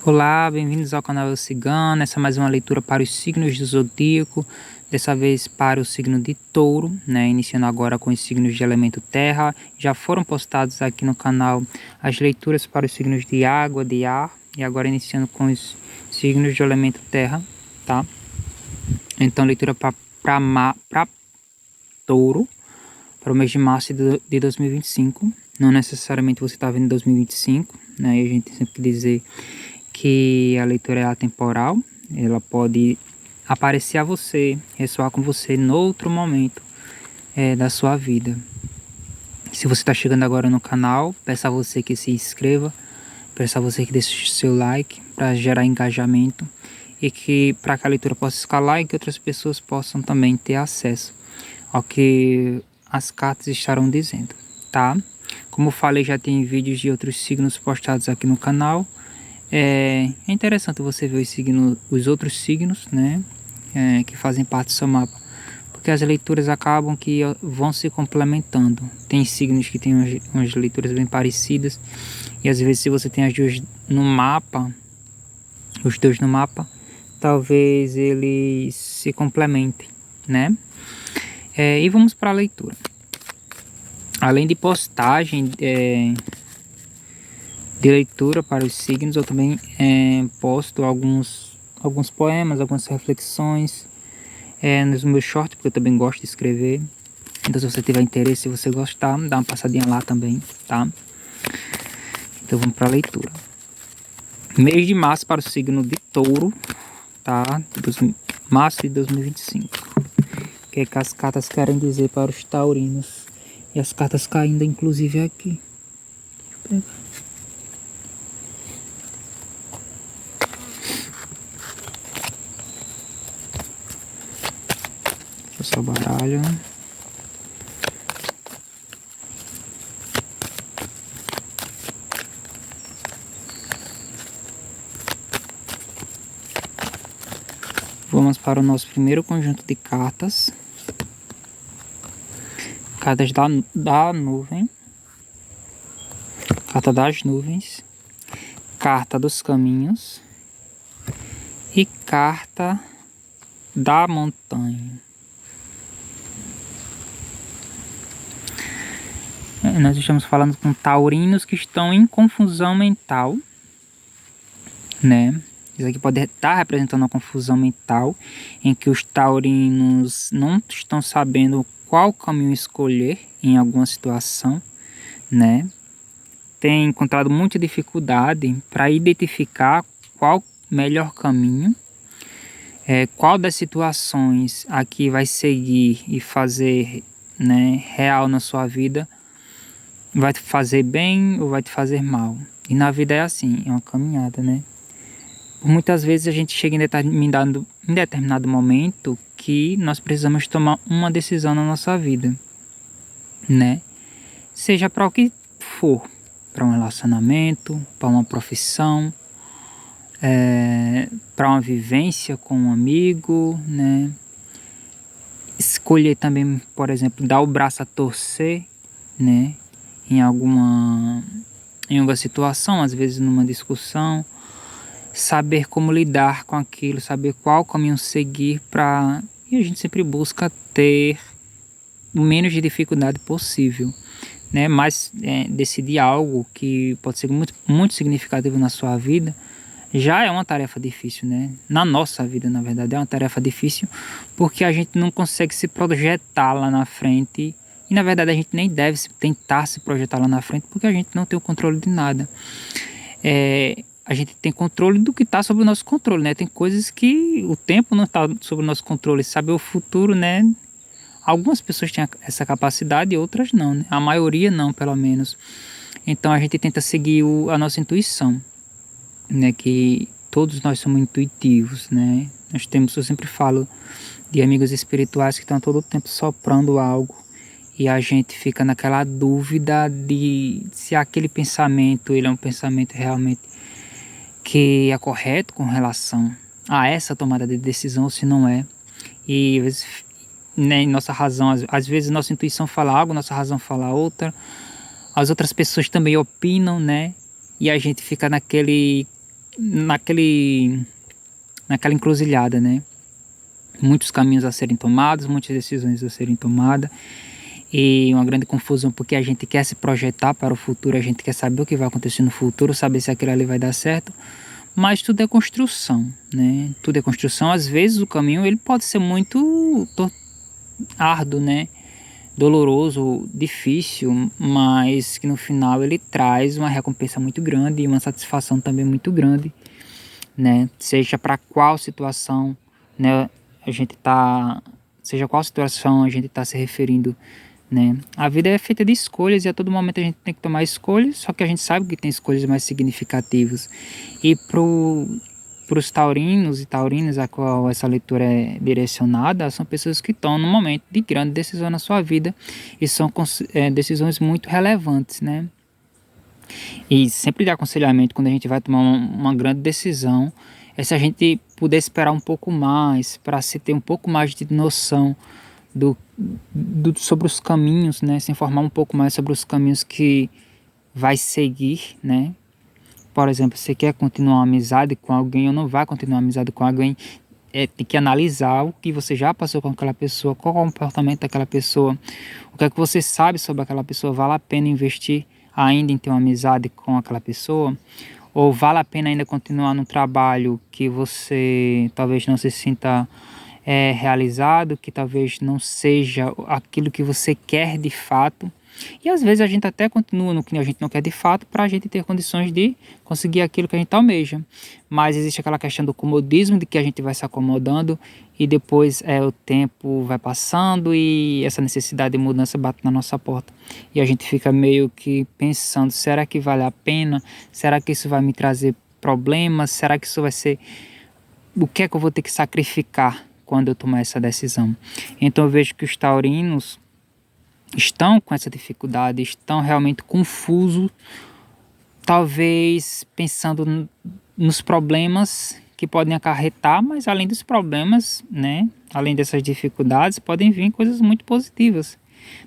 Olá, bem-vindos ao canal Eu Cigano. Essa é mais uma leitura para os signos do zodíaco, dessa vez para o signo de Touro, né? Iniciando agora com os signos de elemento terra. Já foram postados aqui no canal as leituras para os signos de água, de ar, e agora iniciando com os signos de elemento terra, tá? Então, leitura para Touro, para o mês de março de 2025. Não necessariamente você está vendo 2025, né? E a gente sempre tem que dizer que a leitura é atemporal, ela pode aparecer a você, ressoar com você no outro momento da sua vida. Se você está chegando agora no canal, peço a você que se inscreva, peço a você que deixe seu like para gerar engajamento e que para que a leitura possa escalar e que outras pessoas possam também ter acesso ao que as cartas estarão dizendo, tá? Como falei, já tem vídeos de outros signos postados aqui no canal. É interessante você ver os outros signos, né, que fazem parte do seu mapa, porque as leituras acabam que vão se complementando. Tem signos que têm umas leituras bem parecidas, e às vezes se você tem as duas no mapa, os dois no mapa, talvez eles se complementem, né? E vamos para a leitura. Além de postagem de leitura para os signos, eu também posto alguns poemas, algumas reflexões nos meus shorts, porque eu também gosto de escrever. Então, se você tiver interesse, se você gostar, dá uma passadinha lá também, tá? Então, vamos para a leitura. Mês de março para o signo de Touro, tá? Março de 2025. O que as cartas querem dizer para os taurinos? E as cartas caindo, inclusive, aqui. Deixa eu pegar. Seu baralho. Vamos para o nosso primeiro conjunto de cartas. Cartas da nuvem. Carta das nuvens. Carta dos caminhos. E carta da montanha. Nós estamos falando com taurinos que estão em confusão mental, né? Isso aqui pode estar representando uma confusão mental em que os taurinos não estão sabendo qual caminho escolher em alguma situação, né? Tem encontrado muita dificuldade para identificar qual o melhor caminho, qual das situações aqui vai seguir e fazer, né, real na sua vida, vai te fazer bem ou vai te fazer mal. E na vida é assim, é uma caminhada, né? Muitas vezes a gente chega em determinado momento que nós precisamos tomar uma decisão na nossa vida, né? Seja para o que for, para um relacionamento, para uma profissão, para uma vivência com um amigo, né? Escolher também, por exemplo, dar o braço a torcer, né? Em alguma situação, às vezes numa discussão, saber como lidar com aquilo, saber qual caminho seguir e a gente sempre busca ter o menos de dificuldade possível, né? Mas decidir algo que pode ser muito, muito significativo na sua vida já é uma tarefa difícil, né? Na nossa vida, na verdade, é uma tarefa difícil porque a gente não consegue se projetar lá na frente. E na verdade a gente nem deve tentar se projetar lá na frente porque a gente não tem o controle de nada. A gente tem controle do que está sob o nosso controle, né? Tem coisas que o tempo não está sob o nosso controle. Saber o futuro, né? Algumas pessoas têm essa capacidade e outras não, né? A maioria não, pelo menos. Então a gente tenta seguir a nossa intuição, né? Que todos nós somos intuitivos, né? Eu sempre falo de amigos espirituais que estão todo o tempo soprando algo. E a gente fica naquela dúvida de se aquele pensamento ele é um pensamento realmente que é correto com relação a essa tomada de decisão ou se não é. E às vezes, né, nossa razão, às vezes nossa intuição fala algo, nossa razão fala outra. As outras pessoas também opinam, né? E a gente fica naquela encruzilhada, né? Muitos caminhos a serem tomados, muitas decisões a serem tomadas, e uma grande confusão porque a gente quer se projetar para o futuro, a gente quer saber o que vai acontecer no futuro, saber se aquilo ali vai dar certo, mas tudo é construção, né? Tudo é construção. Às vezes o caminho ele pode ser muito árduo, né? Doloroso, difícil, mas que no final ele traz uma recompensa muito grande e uma satisfação também muito grande, né? Seja para qual situação, né, a gente tá, seja qual situação a gente está se referindo, né? A vida é feita de escolhas e a todo momento a gente tem que tomar escolhas, só que a gente sabe que tem escolhas mais significativas. E para os taurinos e taurinas a qual essa leitura é direcionada, são pessoas que estão num momento de grande decisão na sua vida e são decisões muito relevantes, né? E sempre de aconselhamento, quando a gente vai tomar uma grande decisão, é se a gente puder esperar um pouco mais, para se ter um pouco mais de noção sobre os caminhos, né? Se informar um pouco mais sobre os caminhos que vai seguir, né? Por exemplo, você quer continuar uma amizade com alguém ou não vai continuar uma amizade com alguém, tem que analisar o que você já passou com aquela pessoa, qual é o comportamento daquela pessoa, o que é que você sabe sobre aquela pessoa, vale a pena investir ainda em ter uma amizade com aquela pessoa, ou vale a pena ainda continuar no trabalho que você talvez não se sinta realizado, que talvez não seja aquilo que você quer de fato. E às vezes a gente até continua no que a gente não quer de fato para a gente ter condições de conseguir aquilo que a gente almeja. Mas existe aquela questão do comodismo, de que a gente vai se acomodando e depois o tempo vai passando e essa necessidade de mudança bate na nossa porta. E a gente fica meio que pensando, será que vale a pena? Será que isso vai me trazer problemas? Será que isso vai ser... O que é que eu vou ter que sacrificar quando eu tomar essa decisão? Então eu vejo que os taurinos estão com essa dificuldade, estão realmente confusos, talvez pensando nos problemas que podem acarretar, mas além dos problemas, né, além dessas dificuldades, podem vir coisas muito positivas.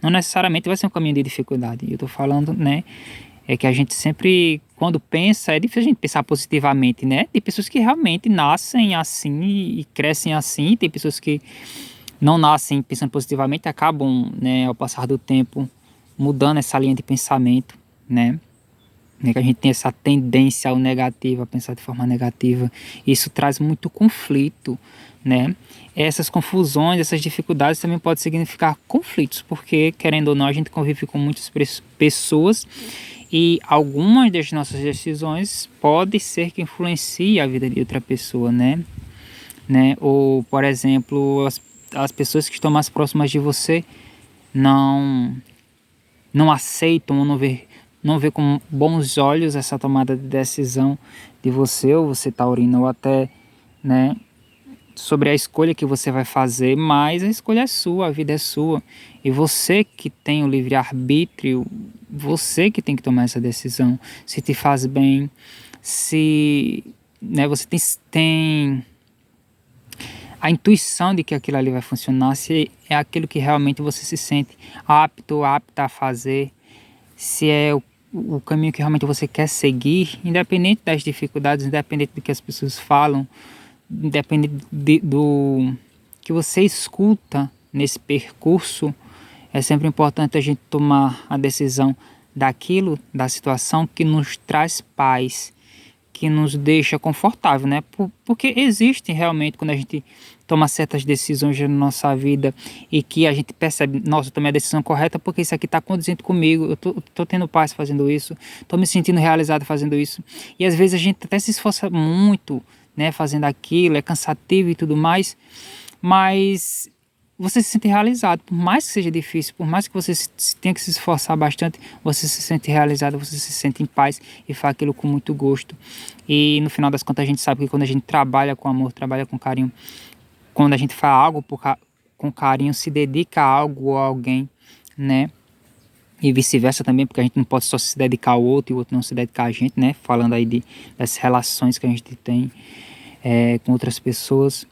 Não necessariamente vai ser um caminho de dificuldade. Eu estou falando, né, é que a gente sempre, quando pensa, é difícil a gente pensar positivamente, né? Tem pessoas que realmente nascem assim e crescem assim, tem pessoas que não nascem pensando positivamente, acabam, né, ao passar do tempo, mudando essa linha de pensamento, né? Que a gente tem essa tendência ao negativo, a pensar de forma negativa. Isso traz muito conflito, né? Essas confusões, essas dificuldades também podem significar conflitos, porque, querendo ou não, a gente convive com muitas pessoas e algumas das nossas decisões pode ser que influencie a vida de outra pessoa, né? Ou, por exemplo, as pessoas que estão mais próximas de você não aceitam ou não vê com bons olhos essa tomada de decisão de você, ou você taurino, ou até, né, sobre a escolha que você vai fazer, mas a escolha é sua, a vida é sua, e você que tem o livre-arbítrio, você que tem que tomar essa decisão, se te faz bem, se, né, você tem a intuição de que aquilo ali vai funcionar, se é aquilo que realmente você se sente apta a fazer, se é o caminho que realmente você quer seguir, independente das dificuldades, independente do que as pessoas falam, independente do que você escuta nesse percurso, é sempre importante a gente tomar a decisão daquilo, da situação que nos traz paz, que nos deixa confortável, né? Porque existe realmente, quando a gente toma certas decisões na nossa vida e que a gente percebe, nossa, eu tomei a decisão correta porque isso aqui está condizente comigo, eu tô tendo paz fazendo isso, tô me sentindo realizado fazendo isso. E às vezes a gente até se esforça muito, né, fazendo aquilo, é cansativo e tudo mais, mas você se sente realizado, por mais que seja difícil, por mais que você tenha que se esforçar bastante, você se sente realizado, você se sente em paz e faz aquilo com muito gosto. E no final das contas a gente sabe que quando a gente trabalha com amor, trabalha com carinho, quando a gente faz algo com carinho, se dedica a algo ou a alguém, né? E vice-versa também, porque a gente não pode só se dedicar ao outro e o outro não se dedicar a gente, né? Falando aí das relações que a gente tem com outras pessoas,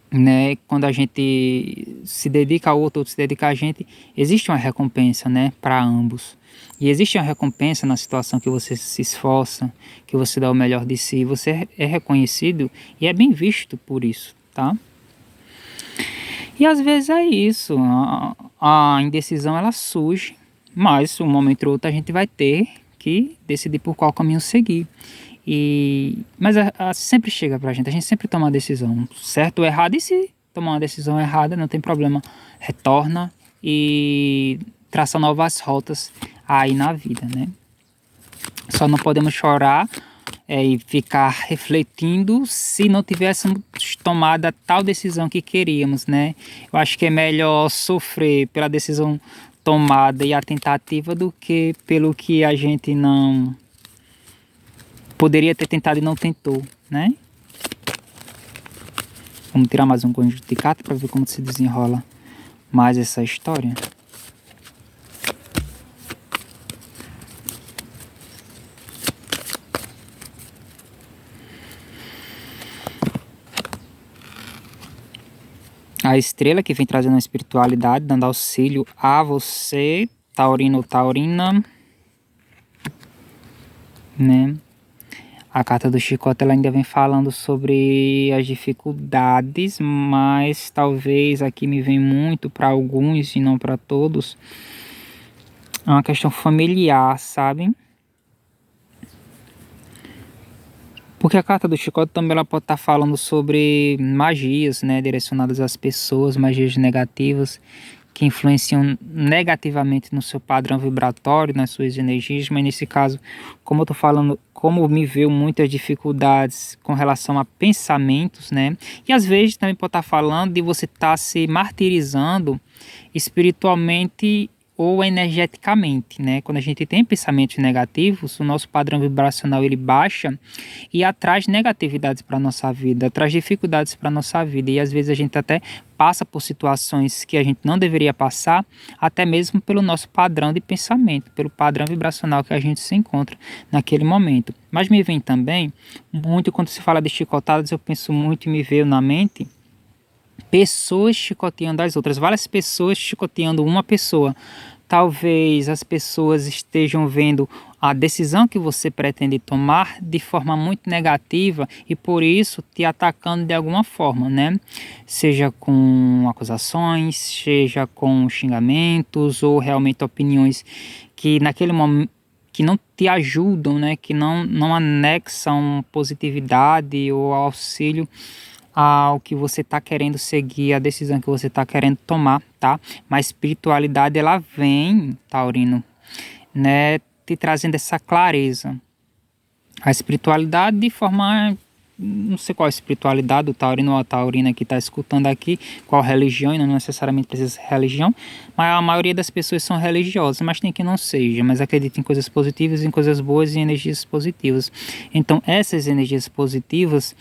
né? Quando a gente se dedica ao outro, outro se dedica a gente, existe uma recompensa, né? Para ambos. E existe uma recompensa na situação que você se esforça, que você dá o melhor de si, você é reconhecido e é bem visto por isso, tá? E às vezes é isso, a indecisão ela surge, mas um momento ou outro a gente vai ter que decidir por qual caminho seguir. Mas sempre chega pra gente, a gente sempre toma uma decisão, certo ou errado, e se tomar uma decisão errada, não tem problema, retorna e traça novas rotas aí na vida, né? Só não podemos chorar e ficar refletindo se não tivéssemos tomado a tal decisão que queríamos, né? Eu acho que é melhor sofrer pela decisão tomada e a tentativa do que pelo que a gente não poderia ter tentado e não tentou, né? Vamos tirar mais um conjunto de cartas para ver como se desenrola mais essa história. A estrela que vem trazendo a espiritualidade, dando auxílio a você, taurino ou taurina, né? A carta do chicote ela ainda vem falando sobre as dificuldades, mas talvez aqui me vem muito para alguns e não para todos. É uma questão familiar, sabe? Porque a carta do chicote também ela pode estar falando sobre magias, né, direcionadas às pessoas, magias negativas que influenciam negativamente no seu padrão vibratório, nas suas energias, mas nesse caso, como eu estou falando, como me veio muitas dificuldades com relação a pensamentos, né, e às vezes também pode estar falando de você estar se martirizando espiritualmente ou energeticamente, né? Quando a gente tem pensamentos negativos, o nosso padrão vibracional ele baixa e atrai negatividades para a nossa vida, traz dificuldades para a nossa vida e às vezes a gente até passa por situações que a gente não deveria passar, até mesmo pelo nosso padrão de pensamento, pelo padrão vibracional que a gente se encontra naquele momento. Mas me vem também, muito quando se fala de chicotadas, eu penso muito e me veio na mente pessoas chicoteando as outras, várias pessoas chicoteando uma pessoa. Talvez as pessoas estejam vendo a decisão que você pretende tomar de forma muito negativa e por isso te atacando de alguma forma, né? Seja com acusações, seja com xingamentos ou realmente opiniões que naquele momento que não te ajudam, né? Que não anexam positividade ou auxílio ao que você está querendo seguir, a decisão que você está querendo tomar, tá? Mas a espiritualidade, ela vem, taurino, né? Te trazendo essa clareza. A espiritualidade de forma... Não sei qual a espiritualidade do taurino ou a taurina que está escutando aqui, qual religião, e não necessariamente precisa ser religião, mas a maioria das pessoas são religiosas, mas tem que não seja, mas acredita em coisas positivas, em coisas boas e energias positivas. Então essas energias positivas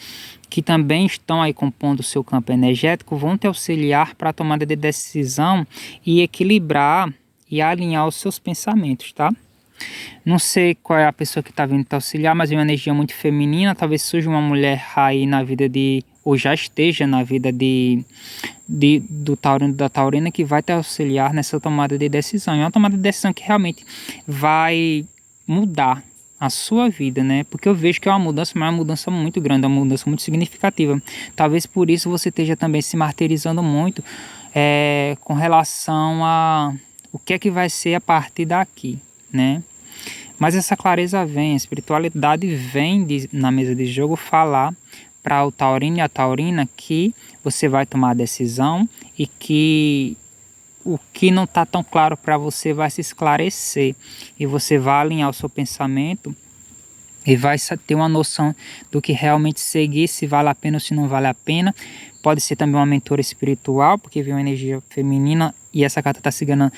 que também estão aí compondo o seu campo energético vão te auxiliar para a tomada de decisão e equilibrar e alinhar os seus pensamentos, tá? Não sei qual é a pessoa que está vindo te auxiliar, mas é uma energia muito feminina. Talvez surja uma mulher aí na vida ou já esteja na vida do taurino, da taurina, que vai te auxiliar nessa tomada de decisão. É uma tomada de decisão que realmente vai mudar a sua vida, né? Porque eu vejo que é uma mudança, mas é uma mudança muito grande, é uma mudança muito significativa. Talvez por isso você esteja também se martirizando muito com relação a o que é que vai ser a partir daqui, né? Mas essa clareza vem, a espiritualidade vem na mesa de jogo falar para o taurino e a taurina que você vai tomar a decisão e que o que não está tão claro para você vai se esclarecer e você vai alinhar o seu pensamento e vai ter uma noção do que realmente seguir, se vale a pena ou se não vale a pena. Pode ser também uma mentora espiritual, porque vem uma energia feminina e essa carta está seguindo.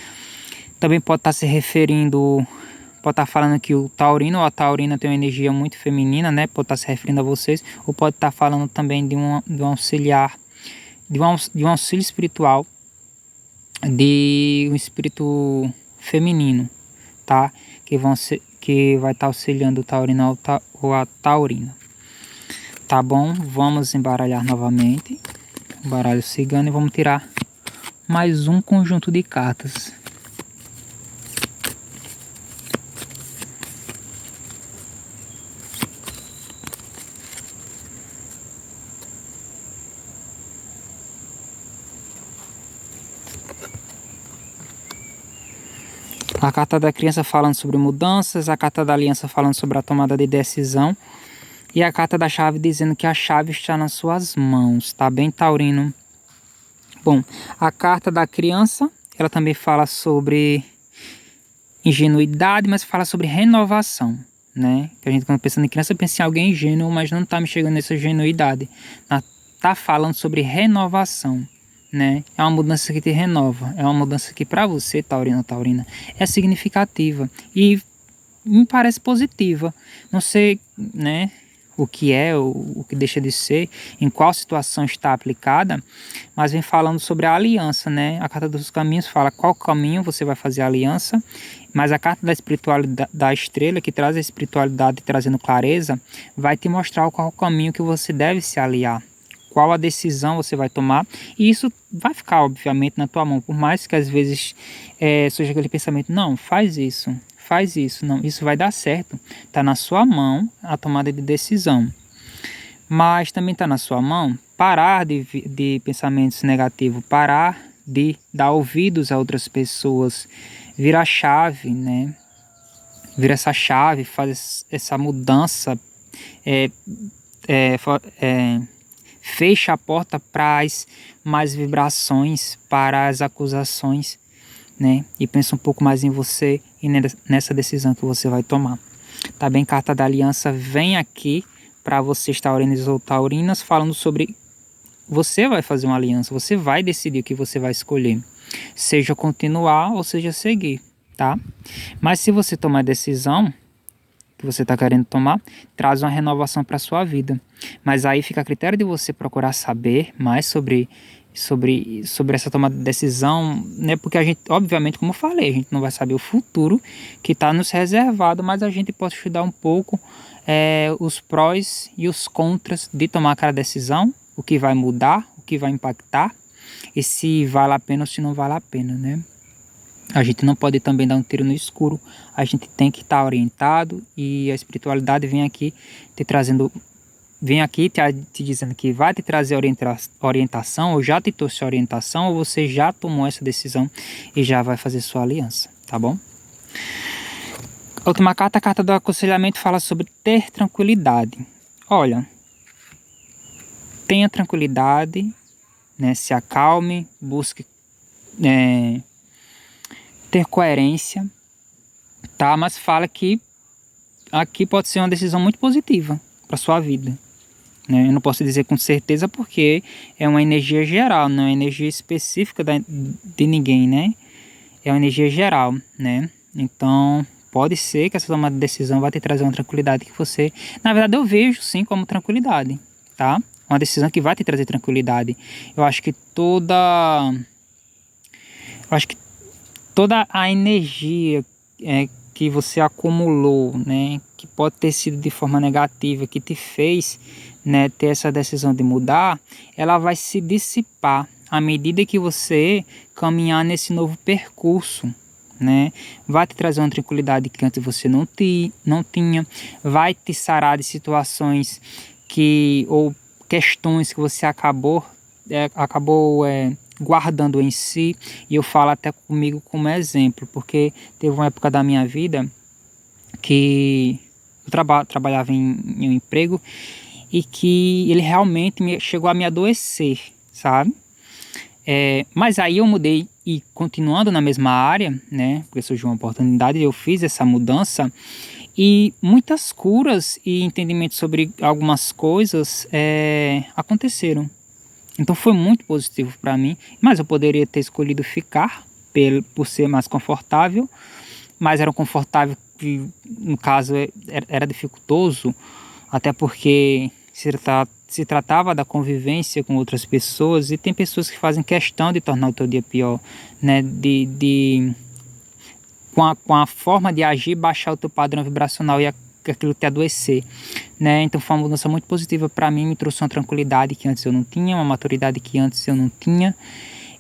Também pode estar se referindo, pode estar falando que o taurino ou a taurina tem uma energia muito feminina, né? Pode estar se referindo a vocês, ou pode estar falando também de um auxiliar, de um auxílio espiritual, de um espírito feminino, tá? Que vai estar auxiliando o taurino ou a taurina. Tá bom? Vamos embaralhar novamente o baralho cigano e vamos tirar mais um conjunto de cartas. A carta da criança falando sobre mudanças, a carta da aliança falando sobre a tomada de decisão e a carta da chave dizendo que a chave está nas suas mãos, tá bem, taurino? Bom, a carta da criança, ela também fala sobre ingenuidade, mas fala sobre renovação, né? Que a gente, quando pensa em criança, pensa em alguém ingênuo, mas não tá me chegando nessa ingenuidade. Tá falando sobre renovação, né? É uma mudança que te renova, é uma mudança que para você, taurino, taurina, é significativa e me parece positiva. Não sei, né, o que é, o que deixa de ser, em qual situação está aplicada, mas vem falando sobre a aliança, né? A carta dos caminhos fala qual caminho você vai fazer a aliança, mas a carta da espiritualidade da estrela, que traz a espiritualidade trazendo clareza, vai te mostrar qual caminho que você deve se aliar, qual a decisão você vai tomar, e isso vai ficar, obviamente, na tua mão, por mais que às vezes surja aquele pensamento, não, faz isso, não, isso vai dar certo, está na sua mão a tomada de decisão, mas também está na sua mão parar de pensamentos negativos, parar de dar ouvidos a outras pessoas, virar a chave, né? Vira essa chave, faz essa mudança, fecha a porta para as mais vibrações, para as acusações, né? E pensa um pouco mais em você e nessa decisão que você vai tomar. Tá bem? Carta da aliança vem aqui para vocês, taurinos ou taurinas, falando sobre você vai fazer uma aliança, você vai decidir o que você vai escolher, seja continuar ou seja seguir, tá? Mas se você tomar a decisão que você está querendo tomar, traz uma renovação para sua vida. Mas aí fica a critério de você procurar saber mais sobre essa tomada de decisão, né? Porque a gente, obviamente, como eu falei, a gente não vai saber o futuro que está nos reservado, mas a gente pode estudar um pouco os prós e os contras de tomar aquela decisão, o que vai mudar, o que vai impactar, e se vale a pena ou se não vale a pena, né? A gente não pode também dar um tiro no escuro, a gente tem que estar orientado, e a espiritualidade vem aqui te dizendo que vai te trazer orientação, ou já te trouxe orientação, ou você já tomou essa decisão e já vai fazer sua aliança, tá bom? A última carta, a carta do aconselhamento, fala sobre ter tranquilidade. Olha, tenha tranquilidade, né? Se acalme, busque ter coerência, tá? Mas fala que aqui pode ser uma decisão muito positiva para sua vida, né? Eu não posso dizer com certeza porque é uma energia geral, não é uma energia específica de ninguém, né? É uma energia geral, né? Então pode ser que essa tomada de decisão vai te trazer uma tranquilidade que você, na verdade, eu vejo sim como tranquilidade, tá? Uma decisão que vai te trazer tranquilidade. Eu acho que toda a energia que você acumulou, né, que pode ter sido de forma negativa, que te fez, né, ter essa decisão de mudar, ela vai se dissipar à medida que você caminhar nesse novo percurso, né? Vai te trazer uma tranquilidade que antes você não tinha, vai te sarar de situações ou questões que você acabou guardando em si, e eu falo até comigo como exemplo, porque teve uma época da minha vida que eu trabalhava em um emprego e que ele realmente chegou a me adoecer, sabe? Mas aí eu mudei e continuando na mesma área, né? Porque surgiu uma oportunidade, eu fiz essa mudança e muitas curas e entendimentos sobre algumas coisas aconteceram. Então foi muito positivo para mim, mas eu poderia ter escolhido ficar por ser mais confortável, mas era um confortável que, no caso, era dificultoso, até porque se tratava da convivência com outras pessoas, e tem pessoas que fazem questão de tornar o teu dia pior, né? Com a forma de agir, baixar o teu padrão vibracional e aquilo te adoecer, né? Então foi uma mudança muito positiva para mim, me trouxe uma tranquilidade que antes eu não tinha, uma maturidade que antes eu não tinha,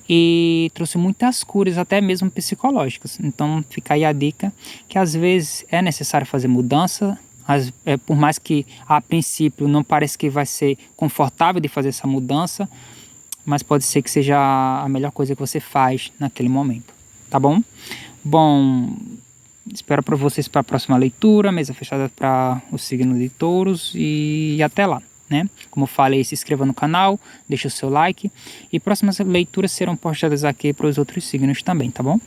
e trouxe muitas curas, até mesmo psicológicas. Então fica aí a dica que às vezes é necessário fazer mudança, por mais que a princípio não pareça que vai ser confortável de fazer essa mudança, mas pode ser que seja a melhor coisa que você faz naquele momento, tá bom? Bom, espero para vocês para a próxima leitura, mesa fechada para o signo de Touros e até lá, né? Como eu falei, se inscreva no canal, deixa o seu like e próximas leituras serão postadas aqui para os outros signos também, tá bom?